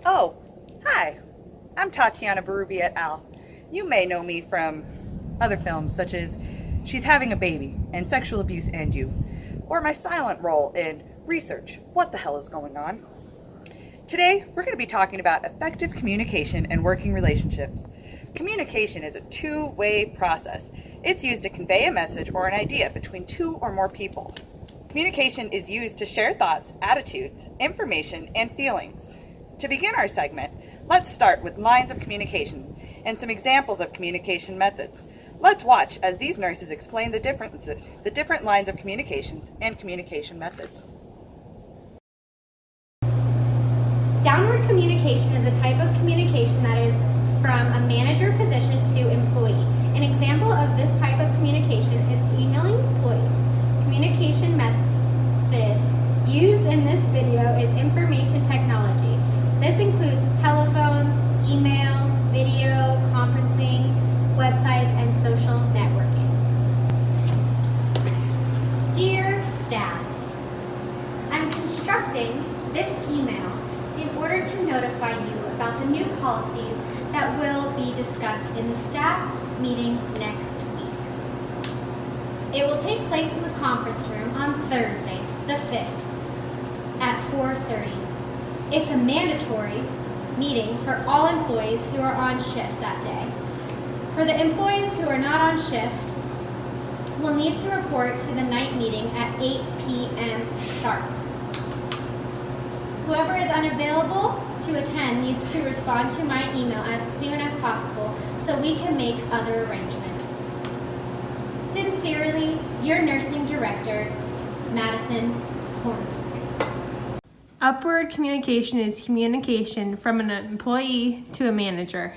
Oh, hi. I'm Tatiana Berrubi et al. You may know me from other films such as She's Having a Baby and Sexual Abuse and You, or my silent role in Research, What the Hell is Going On? Today, we're going to be talking about effective communication and working relationships. Communication is a two-way process. It's used to convey a message or an idea between two or more people. Communication is used to share thoughts, attitudes, information, and feelings. To begin our segment, let's start with lines of communication and some examples of communication methods. Let's watch as these nurses explain the different lines of communications and communication methods. Downward communication is a type of communication that is from a manager position to employee. An example of this type of communication is emailing employees. Communication method used in this video is information technology. This includes telephones, email, video, conferencing, websites, and social networking. Dear staff, I'm constructing this email in order to notify you about the new policies that will be discussed in the staff meeting next week. It will take place in the conference room on Thursday, the 5th, at 4:30. It's a mandatory meeting for all employees who are on shift that day. For the employees who are not on shift, will need to report to the night meeting at 8 p.m. sharp. Whoever is unavailable to attend needs to respond to my email as soon as possible so we can make other arrangements. Sincerely, your nursing director, Madison Horn. Upward communication is communication from an employee to a manager.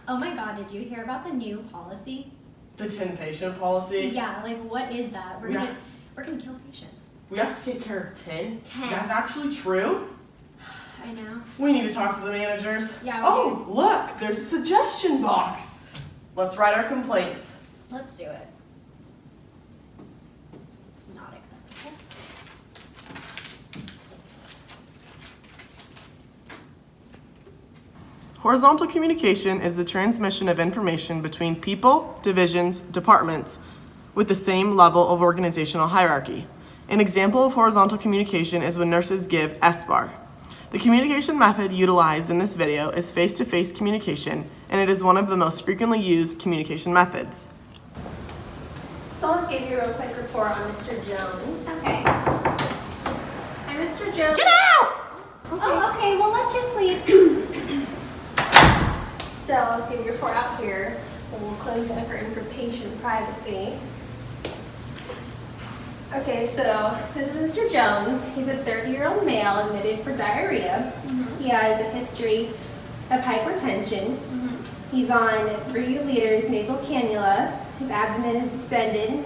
Oh my God, did you hear about the new policy? The 10 patient policy? Yeah, like what is that? We're gonna kill patients. We have to take care of 10? 10. That's actually true? I know. We need to talk to the managers. Yeah, Oh, look, there's a suggestion box. Let's write our complaints. Let's do it. Not acceptable. Horizontal communication is the transmission of information between people, divisions, departments with the same level of organizational hierarchy. An example of horizontal communication is when nurses give SBAR. The communication method utilized in this video is face-to-face communication, and it is one of the most frequently used communication methods. So let's give you a real quick report on Mr. Jones. Okay. Hi, Mr. Jones. Get out! Oh, okay. Well, let's just leave. So let's give you a report out here. And we'll close it for patient privacy. Okay, so this is Mr. Jones. He's a 30-year-old male admitted for diarrhea. He has a history of hypertension. He's on 3 liters nasal cannula. His abdomen is distended,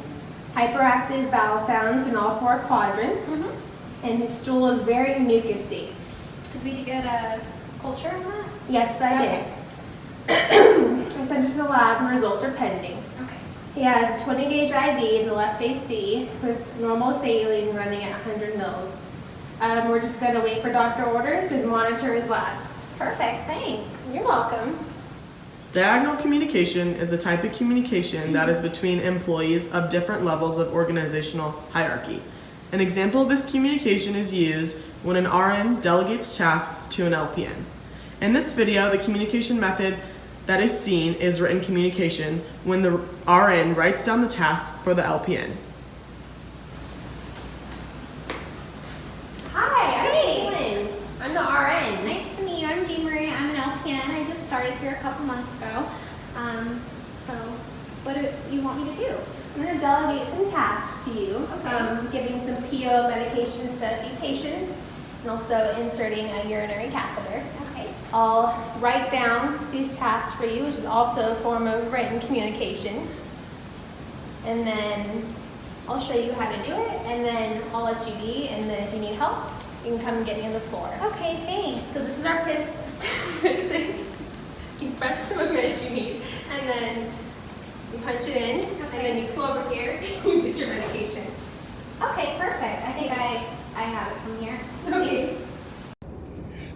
hyperactive bowel sounds in all 4 quadrants, and his stool is very mucousy. Did we get a culture on that? Yes, I did. I sent it to the lab and results are pending. Okay. He has a 20-gauge IV in the left AC with normal saline running at 100 mils. We're just going to wait for doctor orders and monitor his labs. Perfect. Thanks. You're welcome. Diagonal communication is a type of communication that is between employees of different levels of organizational hierarchy. An example of this communication is used when an RN delegates tasks to an LPN. In this video, the communication method that is seen is written communication when the RN writes down the tasks for the LPN. Hi, I'm Caitlin. I'm the RN. Nice to meet you. I'm Jean Marie. I'm an LPN. I just started here a couple months ago. So what do you want me to do? I'm going to delegate some tasks to you. Okay. Giving some PO medications to a few patients and also inserting a urinary catheter. Okay. I'll write down these tasks for you, which is also a form of written communication. And then I'll show you how to do it, and then I'll let you be, and then if you need help, you can come and get me on the floor. Okay, thanks. So this is our piss. You press some meds you need, and then you punch it in, and then you come over here, and you get your medication. Okay, perfect. I think I have it from here. Okay.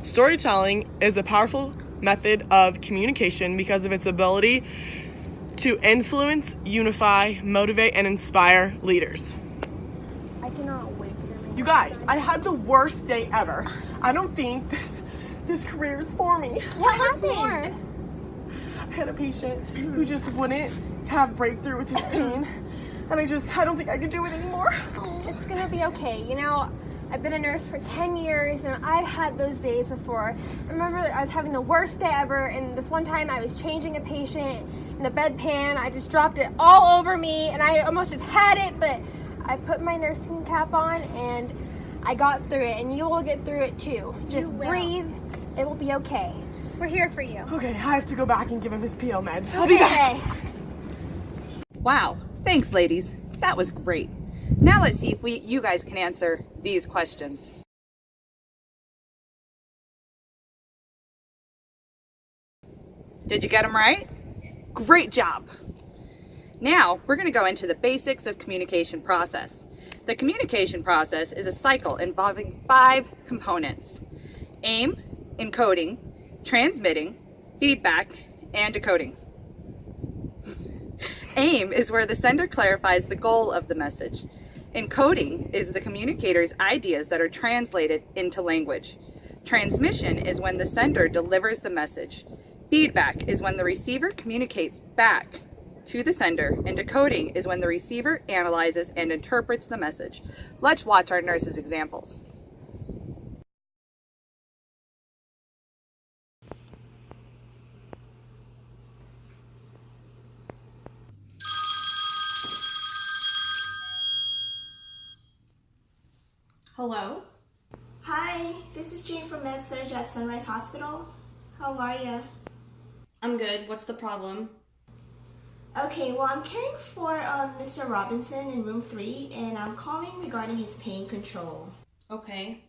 Storytelling is a powerful method of communication because of its ability to influence, unify, motivate, and inspire leaders. I cannot wait to hear my You guys, I had the worst day ever. I don't think this career is for me. Tell us more. I had a patient who just wouldn't have breakthrough with his pain, and I don't think I could do it anymore. It's gonna be okay. You know, I've been a nurse for 10 years and I've had those days before. I remember I was having the worst day ever, and this one time I was changing a patient in the bedpan. I just dropped it all over me and I almost just had it, but I put my nursing cap on and I got through it, and you will get through it too. Just breathe. It will be okay. We're here for you. Okay, I have to go back and give him his PO meds. I'll be back. Wow, thanks ladies. That was great. Now let's see if you guys can answer these questions. Did you get them right? Great job. Now we're going to go into the basics of communication process. The communication process is a cycle involving 5 components: aim, encoding, transmitting, feedback, and decoding. Aim is where the sender clarifies the goal of the message. Encoding is the communicator's ideas that are translated into language. Transmission is when the sender delivers the message. Feedback is when the receiver communicates back to the sender, and decoding is when the receiver analyzes and interprets the message. Let's watch our nurses' examples. Hello? Hi, this is Jane from MedSurg at Sunrise Hospital. How are you? I'm good. What's the problem? Okay, well, I'm caring for Mr. Robinson in room 3, and I'm calling regarding his pain control. Okay.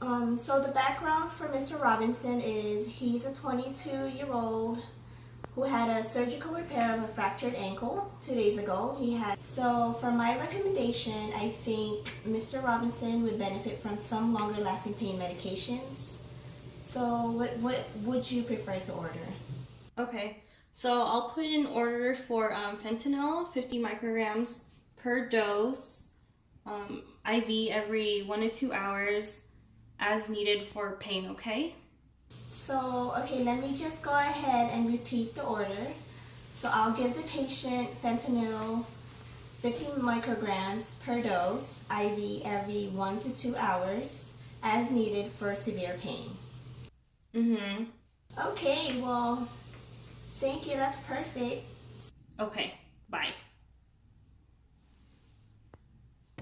So the background for Mr. Robinson is he's a 22-year-old who had a surgical repair of a fractured ankle 2 days ago. So for my recommendation, I think Mr. Robinson would benefit from some longer lasting pain medications. So what would you prefer to order? Okay. So I'll put in order for fentanyl, 50 micrograms per dose, IV every 1 to 2 hours as needed for pain, okay? So, okay, let me just go ahead and repeat the order. So I'll give the patient fentanyl 15 micrograms per dose, IV every 1 to 2 hours, as needed for severe pain. Mm-hmm. Okay, well, thank you, that's perfect. Okay, bye.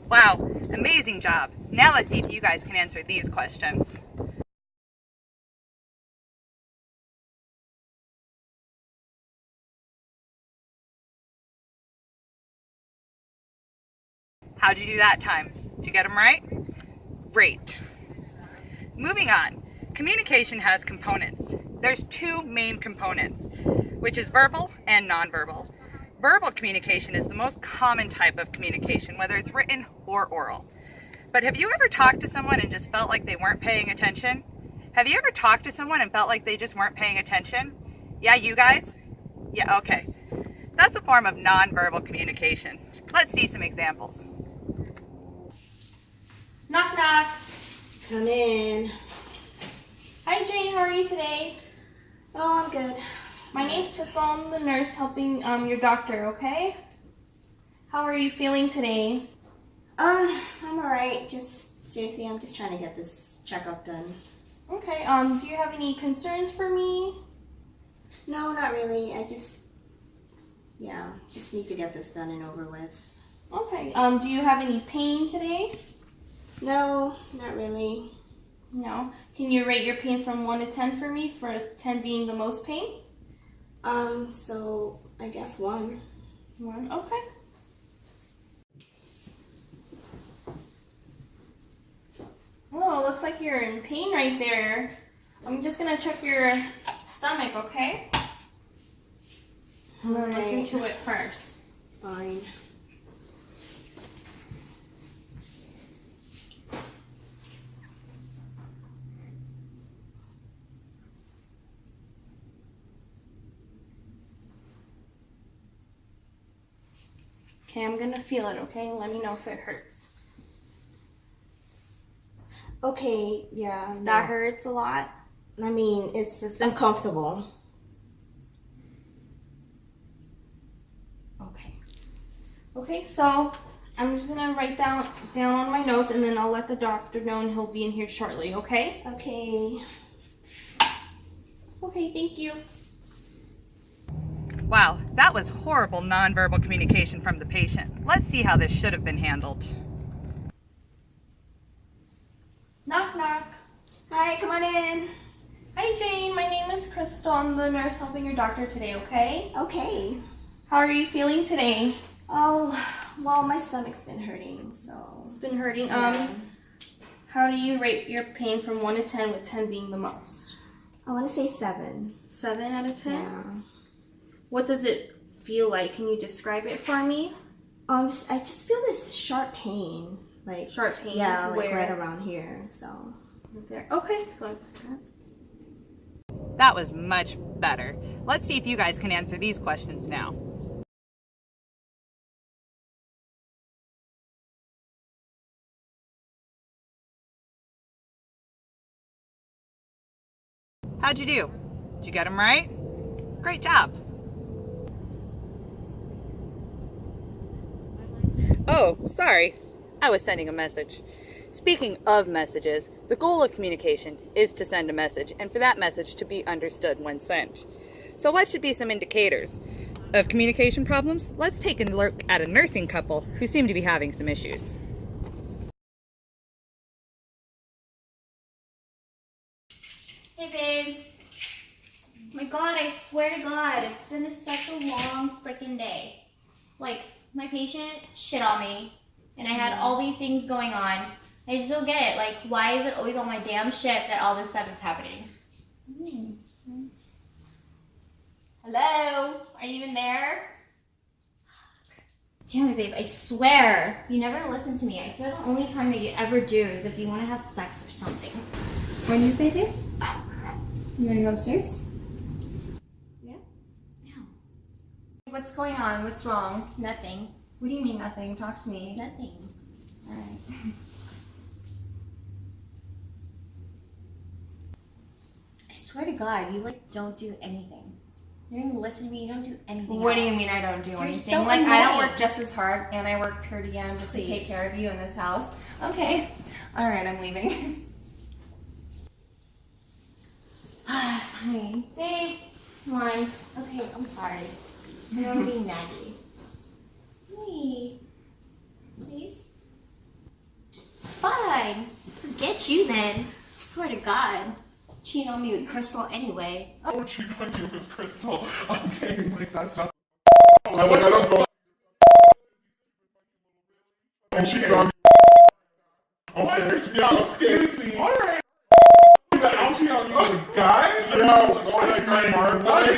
Wow, amazing job. Now let's see if you guys can answer these questions. How'd you do that time? Did you get them right? Great. Moving on. Communication has components. There's 2 main components, which is verbal and nonverbal. Verbal communication is the most common type of communication, whether it's written or oral. But have you ever talked to someone and just felt like they weren't paying attention? Have you ever talked to someone and felt like they just weren't paying attention? Yeah, you guys? Yeah, okay. That's a form of nonverbal communication. Let's see some examples. Knock, knock. Come in. Hi, Jane. How are you today? Oh, I'm good. My name's Crystal. I'm the nurse helping your doctor, okay? How are you feeling today? I'm alright. Seriously, I'm just trying to get this checkup done. Okay, do you have any concerns for me? No, not really. I just need to get this done and over with. Okay, do you have any pain today? No, not really. No. Can you rate your pain from 1 to 10 for me, for 10 being the most pain? So I guess 1. 1, okay. Oh, looks like you're in pain right there. I'm just gonna check your stomach, okay? I'm gonna listen to it first. Fine. Okay, I'm gonna feel it, okay? Let me know if it hurts. Okay, yeah. No. That hurts a lot. I mean, it's uncomfortable. Okay. Okay, so I'm just gonna write down on my notes, and then I'll let the doctor know, and he'll be in here shortly, okay? Okay. Okay, thank you. Wow, that was horrible nonverbal communication from the patient. Let's see how this should have been handled. Knock, knock. Hi, come on in. Hi, Jane. My name is Crystal. I'm the nurse helping your doctor today, okay? Okay. How are you feeling today? Oh, well, my stomach's been hurting, so. It's been hurting. Yeah. How do you rate your pain from 1 to 10, with 10 being the most? I want to say 7. 7 out of 10? Yeah. What does it feel like? Can you describe it for me? I just feel this sharp pain, like Sharp pain? Yeah, like Where? right around here. So. Right there. Okay. So I got that. That was much better. Let's see if you guys can answer these questions now. How'd you do? Did you get them right? Great job. Oh, sorry. I was sending a message. Speaking of messages, the goal of communication is to send a message, and for that message to be understood when sent. So what should be some indicators of communication problems? Let's take a look at a nursing couple who seem to be having some issues. Hey, babe. My God, I swear to God, it's been such a long freaking day. Like, my patient shit on me, and I had all these things going on. I just don't get it. Like, why is it always on my damn shit that all this stuff is happening? Hello? Are you even there? Damn it, babe. I swear. You never listen to me. I swear the only time that you ever do is if you want to have sex or something. What did you say, babe? You want to go upstairs? Yeah? No, What's going on? What's wrong? nothing. What do you mean nothing? Talk to me. Nothing. All right. I swear to God, you like don't do anything. You don't even listen to me. You don't do anything. What do else. you mean I don't do anything? so Like I don't annoying. work just as hard and I work per diem just to take Please. care of you in this house. Okay. All right, I'm leaving. Fine. Babe, come on. Okay, I'm sorry. I'm being naggy. Hey, please. Fine. Forget you then. I swear to God. Cheating on me with Crystal anyway. Oh, cheat on you with Crystal. Okay, like that's not. I don't go. And cheat on me. Okay, yeah, excuse me. All right. I'll cheat on you with a guy? Yeah, go ahead, guy Mark.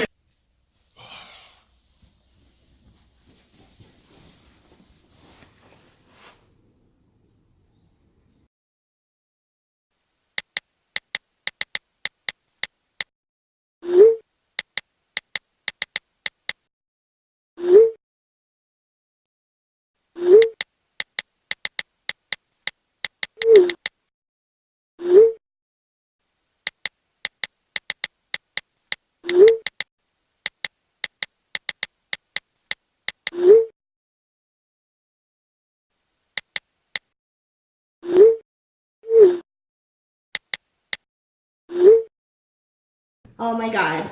Oh my God,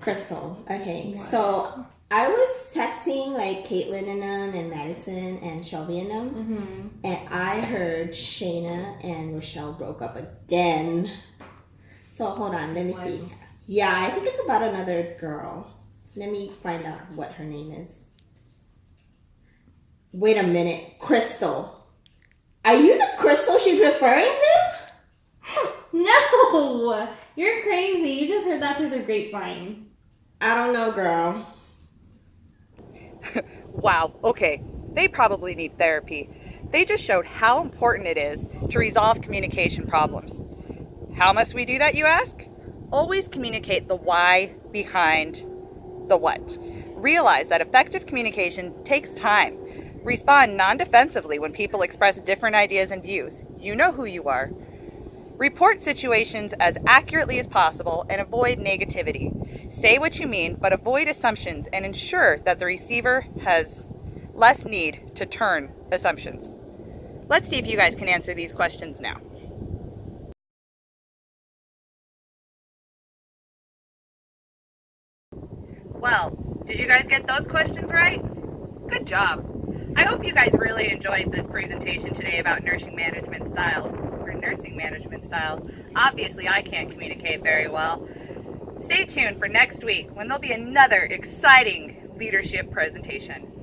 Crystal. Okay, so I was texting like Caitlin and them, and Madison and Shelby and them, and I heard Shayna and Rochelle broke up again. So hold on, let me see. Yeah, I think it's about another girl. Let me find out what her name is. Wait a minute, Crystal. Are you the Crystal she's referring to? No! You're crazy. You just heard that through the grapevine. I don't know, girl. Wow, okay. They probably need therapy. They just showed how important it is to resolve communication problems. How must we do that, you ask? Always communicate the why behind the what. Realize that effective communication takes time. Respond non-defensively when people express different ideas and views. You know who you are. Report situations as accurately as possible and avoid negativity. Say what you mean, but avoid assumptions and ensure that the receiver has less need to turn assumptions. Let's see if you guys can answer these questions now. Well, did you guys get those questions right? Good job. I hope you guys really enjoyed this presentation today about nursing management styles. Obviously, I can't communicate very well. Stay tuned for next week when there'll be another exciting leadership presentation.